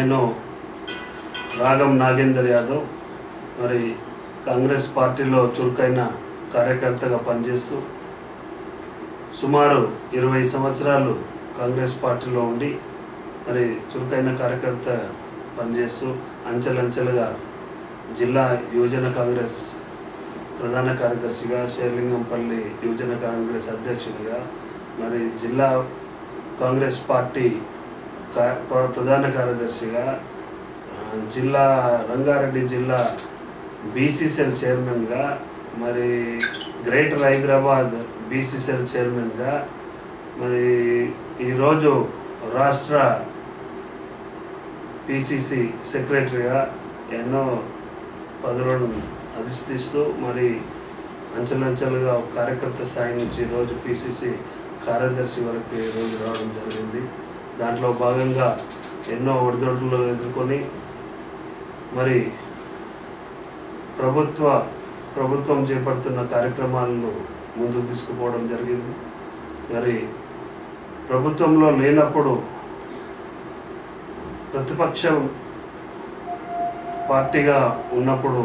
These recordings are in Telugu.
నేను రాగం నాగేందర్ యాదవ్ మరి కాంగ్రెస్ పార్టీలో చురుకైన కార్యకర్తగా పనిచేస్తూ సుమారు 20 సంవత్సరాలు కాంగ్రెస్ పార్టీలో ఉండి మరి చురుకైన కార్యకర్త పనిచేస్తూ అంచెలంచెలుగా జిల్లా యువజన కాంగ్రెస్ ప్రధాన కార్యదర్శిగా, షేర్లింగంపల్లి యువజన కాంగ్రెస్ అధ్యక్షుడిగా, మరి జిల్లా కాంగ్రెస్ పార్టీ ప్రధాన కార్యదర్శిగా, జిల్లా రంగారెడ్డి జిల్లా బీసీసీఎల్ చైర్మన్గా, మరి గ్రేటర్ హైదరాబాద్ బీసీసీఎల్ చైర్మన్గా, మరి ఈరోజు రాష్ట్ర పిసిసి సెక్రటరీగా ఎన్నో పదవులను అధిష్టిస్తూ మరి అంచెలంచెలుగా కార్యకర్త స్థాయి నుంచి ఈరోజు పిసిసి కార్యదర్శి వరకు ఈరోజు రావడం జరిగింది. దాంట్లో భాగంగా ఎన్నో ఒడిదొడులు ఎదుర్కొని మరి ప్రభుత్వం చేపడుతున్న కార్యక్రమాలను ముందుకు తీసుకుపోవడం జరిగింది. మరి ప్రభుత్వంలో లేనప్పుడు ప్రతిపక్షం పార్టీగా ఉన్నప్పుడు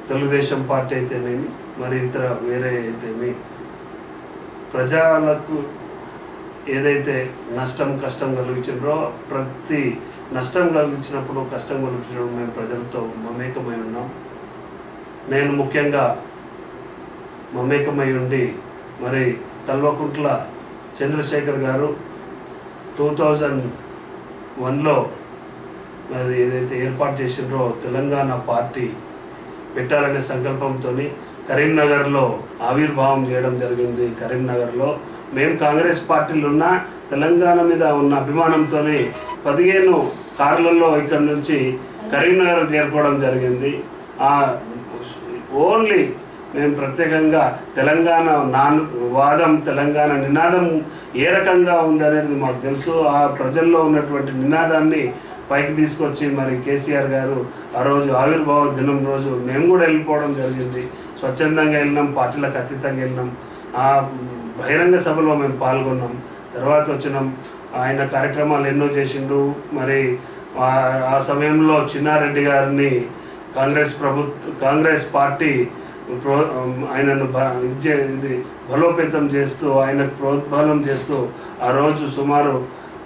తెలుగుదేశం పార్టీ అయితేనేమి, మరి ఇతర వేరే అయితేమి, ప్రజలకు ఏదైతే కష్టం కలిగించారో ప్రతి నష్టం కలిగించినప్పుడు, కష్టం కలిగించినప్పుడు మేము ప్రజలతో మమేకమై ఉన్నాం. నేను ముఖ్యంగా మమేకమై ఉండి మరి కల్వకుంట్ల చంద్రశేఖర్ గారు 2001లో మరి ఏదైతే ఏర్పాటు చేసిండ్రో తెలంగాణ పార్టీ పెట్టాలనే సంకల్పంతో కరీంనగర్లో ఆవిర్భావం చేయడం జరిగింది. కరీంనగర్లో మేము కాంగ్రెస్ పార్టీలో ఉన్న తెలంగాణ మీద ఉన్న అభిమానంతో 15 కార్లలో ఇక్కడ నుంచి కరీంనగర్ చేరుకోవడం జరిగింది. ఓన్లీ మేము ప్రత్యేకంగా తెలంగాణ వాదం, తెలంగాణ నినాదం ఏ రకంగా ఉందనేది మాకు తెలుసు. ఆ ప్రజల్లో ఉన్నటువంటి నినాదాన్ని పైకి తీసుకొచ్చి మరి కేసీఆర్ గారు ఆ రోజు ఆవిర్భావ దినం రోజు మేము కూడా వెళ్ళిపోవడం జరిగింది. స్వచ్ఛందంగా వెళ్ళినాం, పార్టీలకు అతీతంగా వెళ్ళినాం. ఆ బహిరంగ సభలో మేము పాల్గొన్నాం. తర్వాత వచ్చినాం. ఆయన కార్యక్రమాలు ఎన్నో చేసిండు. మరి ఆ సమయంలో చిన్నారెడ్డి గారిని కాంగ్రెస్ పార్టీ ఆయనను బలోపేతం చేస్తూ, ఆయనకు ప్రోద్బలం చేస్తూ ఆ రోజు సుమారు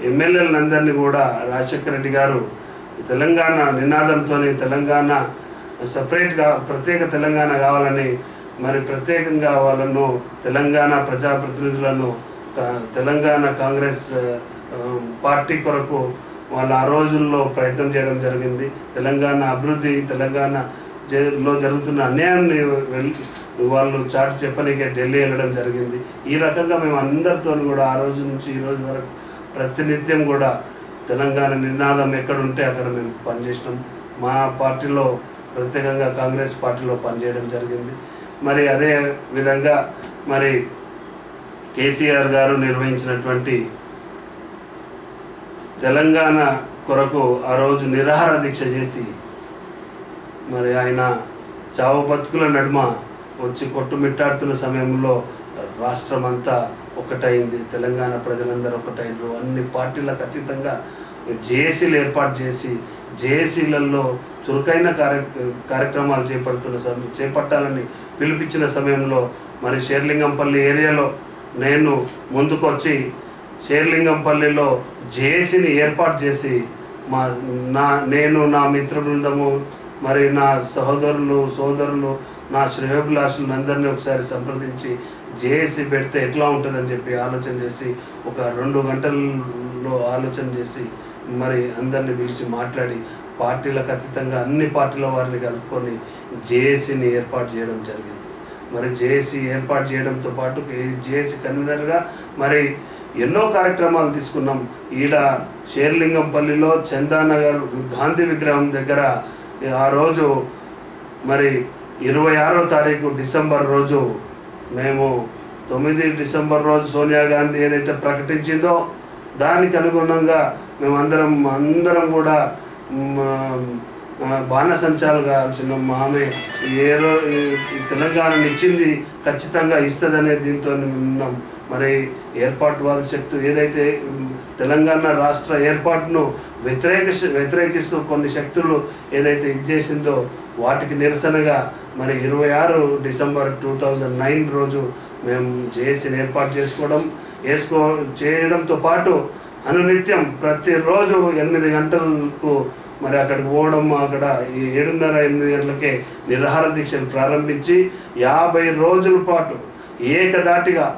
ఎమ్మెల్యేలందరినీ కూడా రాజశేఖర రెడ్డి గారు తెలంగాణ నినాదంతో తెలంగాణ సపరేట్గా ప్రత్యేక తెలంగాణ కావాలని మరి ప్రత్యేకంగా వాళ్ళను తెలంగాణ ప్రజాప్రతినిధులను తెలంగాణ కాంగ్రెస్ పార్టీ కొరకు వాళ్ళు ఆ రోజుల్లో ప్రయత్నం చేయడం జరిగింది. తెలంగాణ అభివృద్ధి, తెలంగాణలో జరుగుతున్న అన్యాయాన్ని వాళ్ళు చాటి చెప్పనికే ఢిల్లీ వెళ్ళడం జరిగింది. ఈ రకంగా మేము అందరితో కూడా ఆ రోజు నుంచి ఈ రోజు వరకు ప్రతినిత్యం కూడా తెలంగాణ నినాదం ఎక్కడుంటే అక్కడ మేము పనిచేసినాం. మా పార్టీలో ప్రత్యేకంగా కాంగ్రెస్ పార్టీలో పనిచేయడం జరిగింది. మరి అదే విధంగా మరి కేసీఆర్ గారు నిర్వహించినటువంటి తెలంగాణ కొరకు ఆ రోజు నిరాహార దీక్ష చేసి మరి ఆయన చావు బతుకుల నడుమ వచ్చి కొట్టుమిట్టాడుతున్న సమయంలో రాష్ట్రం అంతా ఒకటైంది. తెలంగాణ ప్రజలందరూ ఒకటైనరు. అన్ని పార్టీలకు అతీతంగా జేఏసీలు ఏర్పాటు చేసి జేఏసీలలో చురుకైన కార్యక్రమాలు చేపట్టాలని పిలిపించిన సమయంలో మరి షేర్లింగంపల్లి ఏరియాలో నేను ముందుకొచ్చి షేర్లింగంపల్లిలో జేఏసీని ఏర్పాటు చేసి నేను నా మిత్ర బృందము మరి నా సోదరులు నా శ్రేయోభిలాషులను అందరినీ ఒకసారి సంప్రదించి జేఏసీ పెడితే ఎట్లా ఉంటుందని చెప్పి ఆలోచన చేసి ఒక 2 గంటల్లో ఆలోచన చేసి మరి అందరినీ పిలిచి మాట్లాడి పార్టీలకు అతీతంగా అన్ని పార్టీల వారిని కలుపుకొని జేఏసీని ఏర్పాటు చేయడం జరిగింది. మరి జేఏసీ ఏర్పాటు చేయడంతో పాటు జేఏసీ కన్వీనర్గా మరి ఎన్నో కార్యక్రమాలు తీసుకున్నాం. ఈడ షేర్లింగంపల్లిలో చందానగర్ గాంధీ విగ్రహం దగ్గర ఆ రోజు మరి 26వ తారీఖు డిసెంబర్ రోజు మేము 9 డిసెంబర్ రోజు సోనియా గాంధీ ఏదైతే ప్రకటించిందో దానికి అనుగుణంగా మేమందరం కూడా బాణసంచాలు కాల్చిన ఆమె తెలంగాణను ఇచ్చింది ఖచ్చితంగా ఇస్తుందనే దీంతో ఉన్నాం. మరి ఏర్పాటువాద శక్తి ఏదైతే తెలంగాణ రాష్ట్ర ఏర్పాటును వ్యతిరేకిస్తూ కొన్ని శక్తులు ఏదైతే చేసిందో వాటికి నిరసనగా మరి 26 డిసెంబర్ 2009 రోజు మేము జేఏసీని ఏర్పాటు చేయడంతో పాటు అనునిత్యం ప్రతిరోజు 8 గంటలకు మరి అక్కడికి పోవడం, అక్కడ 7:30-8 గంటలకే నిరాహార దీక్షలు ప్రారంభించి 50 రోజుల పాటు ఏకదాటిగా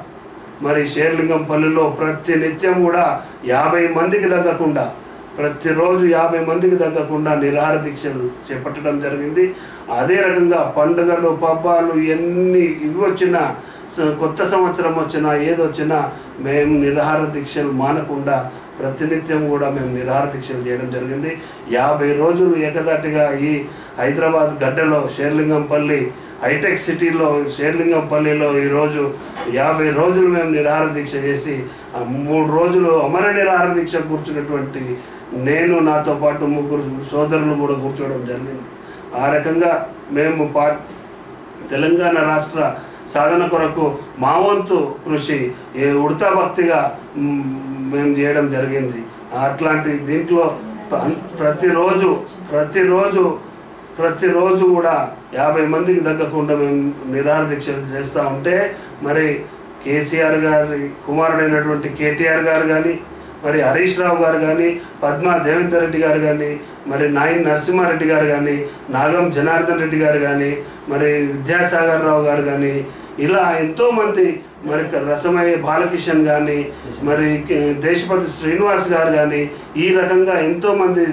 మరి షేర్లింగంపల్లిలో ప్రతినిత్యం కూడా 50 మందికి తగ్గకుండా ప్రతిరోజు 50 మందికి తగ్గకుండా నిరాహార దీక్షలు చేపట్టడం జరిగింది. అదే రకంగా పండుగలు పబ్బాలు ఎన్ని ఇవి వచ్చినా కొత్త సంవత్సరం వచ్చినా ఏదొచ్చినా మేము నిరాహార దీక్షలు మానకుండా ప్రతినిత్యం కూడా మేము నిరాహార దీక్షలు చేయడం జరిగింది. 50 రోజులు ఏకదాటిగా ఈ హైదరాబాద్ గడ్డలో షేర్లింగంపల్లి హైటెక్ సిటీలో షేర్లింగంపల్లిలో ఈరోజు 50 రోజులు మేము నిరాహార దీక్ష చేసి 3 రోజులు అమర నిరాహార దీక్ష కూర్చున్నటువంటి నేను, నాతో పాటు 3 సోదరులు కూడా కూర్చోవడం జరిగింది. ఆ రకంగా మేము తెలంగాణ రాష్ట్ర సాధన కొరకు మా వంతు కృషి ఉడతా భక్తిగా మేము చేయడం జరిగింది. అట్లాంటి దీంట్లో ప్రతిరోజు కూడా 50 మందికి తగ్గకుండా మేము నిరాహార దీక్షలు చేస్తూ ఉంటే మరి కేసీఆర్ గారి కుమారుడైనటువంటి కేటీఆర్ గారు కానీ, మరి హరీష్ రావు గారు కానీ, పద్మా దేవేందర్ రెడ్డి గారు కానీ, మరి నాయన్ నరసింహారెడ్డి గారు కానీ, నాగం జనార్దన్ రెడ్డి గారు కానీ, మరి విద్యాసాగర్ రావు గారు కానీ, ఇలా ఎంతోమంది, మరి రసమయ్య బాలకిషన్ కానీ, మరి దేశపతి శ్రీనివాస్ గారు కానీ, ఈ రకంగా ఎంతోమంది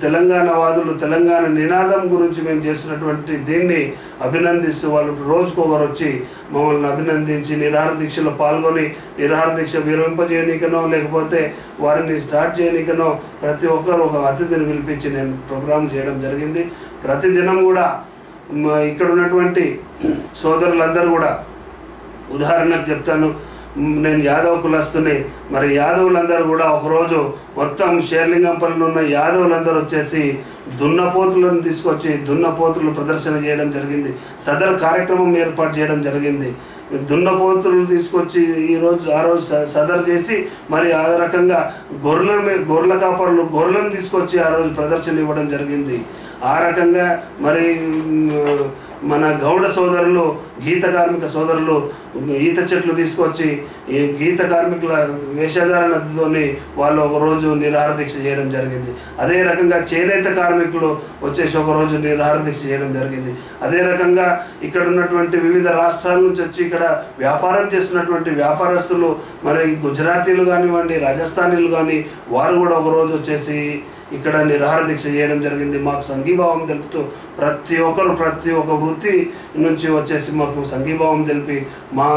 తెలంగాణ వాదులు తెలంగాణ నినాదం గురించి మేము చేస్తున్నటువంటి దీన్ని అభినందిస్తూ వాళ్ళు రోజుకొకరు వచ్చి మమ్మల్ని అభినందించి నిరాహార దీక్షలో పాల్గొని నిరాహార దీక్ష విరమింపజేయనీకనో లేకపోతే వారిని స్టార్ట్ చేయనీకనో ప్రతి ఒక్కరు ఒక అతిథిని పిలిపించి నేను ప్రోగ్రాం చేయడం జరిగింది. ప్రతిదినం కూడా ఇక్కడ ఉన్నటువంటి సోదరులందరూ కూడా, ఉదాహరణకు చెప్తాను, నేను యాదవ్ కులస్తుని, మరి యాదవులందరూ కూడా ఒకరోజు మొత్తం షేర్లింగంపల్లిలో ఉన్న యాదవులందరూ వచ్చేసి దున్నపోతులను తీసుకొచ్చి దున్నపోతులు ప్రదర్శన చేయడం జరిగింది. సదర్ కార్యక్రమం ఏర్పాటు చేయడం జరిగింది. దున్నపోతులు తీసుకొచ్చి ఆ రోజు సదర్ చేసి మరి ఆ రకంగా గొర్రెల కాపరులు గొర్రెలను తీసుకొచ్చి ఆ రోజు ప్రదర్శన ఇవ్వడం జరిగింది. ఆ రకంగా మరి మన గౌడ సోదరులు, గీత కార్మిక సోదరులు ఈత చెట్లు తీసుకొచ్చి ఈ గీత కార్మికుల వేషధారణతోని వాళ్ళు ఒకరోజు నిరాహార దీక్ష చేయడం జరిగింది. అదే రకంగా చేనేత కార్మికులు వచ్చేసి ఒకరోజు నిరాహార దీక్ష చేయడం జరిగింది. అదే రకంగా ఇక్కడ ఉన్నటువంటి వివిధ రాష్ట్రాల నుంచి వచ్చి ఇక్కడ వ్యాపారం చేస్తున్నటువంటి వ్యాపారస్తులు, మరి గుజరాతీలు కానివ్వండి, రాజస్థానీలు కానీ, వారు కూడా ఒకరోజు వచ్చేసి ఇక్కడ నిరాహార దీక్ష చేయడం జరిగింది. మాకు సంఘీభావం తెలుపుతూ ప్రతి ఒక్క వృత్తి నుంచి వచ్చేసి మాకు సంఘీభావం తెలిపి మా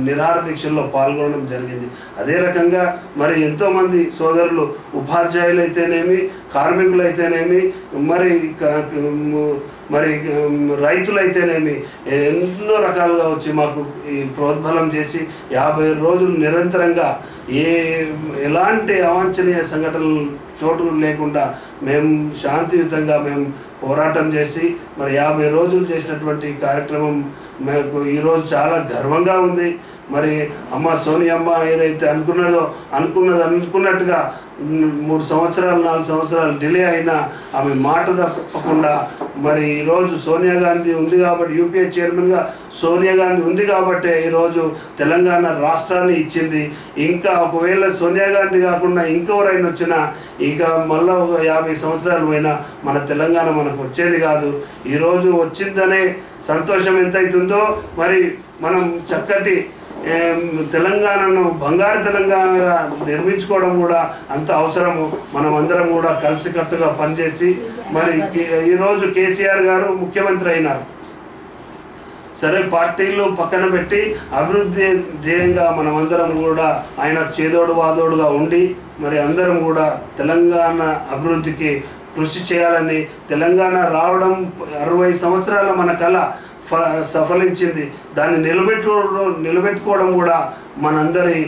నిరాహార దీక్షల్లో పాల్గొనడం జరిగింది. అదే రకంగా మరి ఎంతోమంది సోదరులు ఉపాధ్యాయులు అయితేనేమి, కార్మికులు అయితేనేమి, మరి రైతులైతేనేమి ఎన్నో రకాలుగా వచ్చి మాకు ఈ ప్రోద్బలం చేసి 50 రోజులు నిరంతరంగా ఎలాంటి అవాంఛనీయ సంఘటనలు చోటు లేకుండా మేము శాంతియుతంగా మేము పోరాటం చేసి మరి 50 రోజులు చేసినటువంటి కార్యక్రమం మాకు ఈరోజు చాలా గర్వంగా ఉంది. మరి అమ్మ సోనియమ్మ ఏదైతే అనుకున్నట్టుగా 3 సంవత్సరాలు 4 సంవత్సరాలు డిలే అయినా ఆమె మాట తప్పకుండా మరి ఈరోజు సోనియా గాంధీ ఉంది కాబట్టి, యూపీఏ చైర్మన్గా సోనియా గాంధీ ఉంది కాబట్టి ఈరోజు తెలంగాణ రాష్ట్రాన్ని ఇచ్చింది. ఇంకా ఒకవేళ సోనియా గాంధీ కాకుండా ఇంకెవరైనా వచ్చినా ఇక మళ్ళీ ఒక 50 సంవత్సరాలు పోయినా మన తెలంగాణ మనకు వచ్చేది కాదు. ఈరోజు వచ్చిందనే సంతోషం ఎంతైతుందో మరి మనం చక్కటి తెలంగాణను బంగారు తెలంగాణగా నిర్మించుకోవడం కూడా అంత అవసరము. మనం అందరం కూడా కలిసికట్టుగా పనిచేసి మరి ఈరోజు కేసీఆర్ గారు ముఖ్యమంత్రి అయినారు. సరే, పార్టీలు పక్కన పెట్టి అభివృద్ధి ధ్యేయంగా మనమందరం కూడా ఆయన చేదోడు వాదోడుగా ఉండి మరి అందరం కూడా తెలంగాణ అభివృద్ధికి కృషి చేయాలని, తెలంగాణ రావడం 60 సంవత్సరాల మన కళ సఫలించింది. దాన్ని నిలబెట్టుకోవడం కూడా మనందరి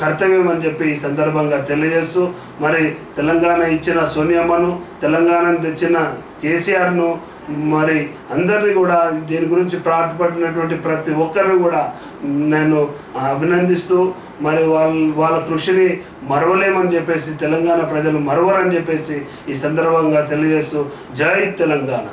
కర్తవ్యం అని చెప్పి ఈ సందర్భంగా తెలియజేస్తూ మరి తెలంగాణ ఇచ్చిన సోనియమ్మను, తెలంగాణను తెచ్చిన కేసీఆర్ను, మరి అందరినీ కూడా దీని గురించి పాటుపడినటువంటి ప్రతి ఒక్కరిని కూడా నేను అభినందిస్తూ మరి వాళ్ళ కృషిని మరవలేమని చెప్పేసి, తెలంగాణ ప్రజలు మరవరని చెప్పేసి ఈ సందర్భంగా తెలియజేస్తూ జై తెలంగాణ.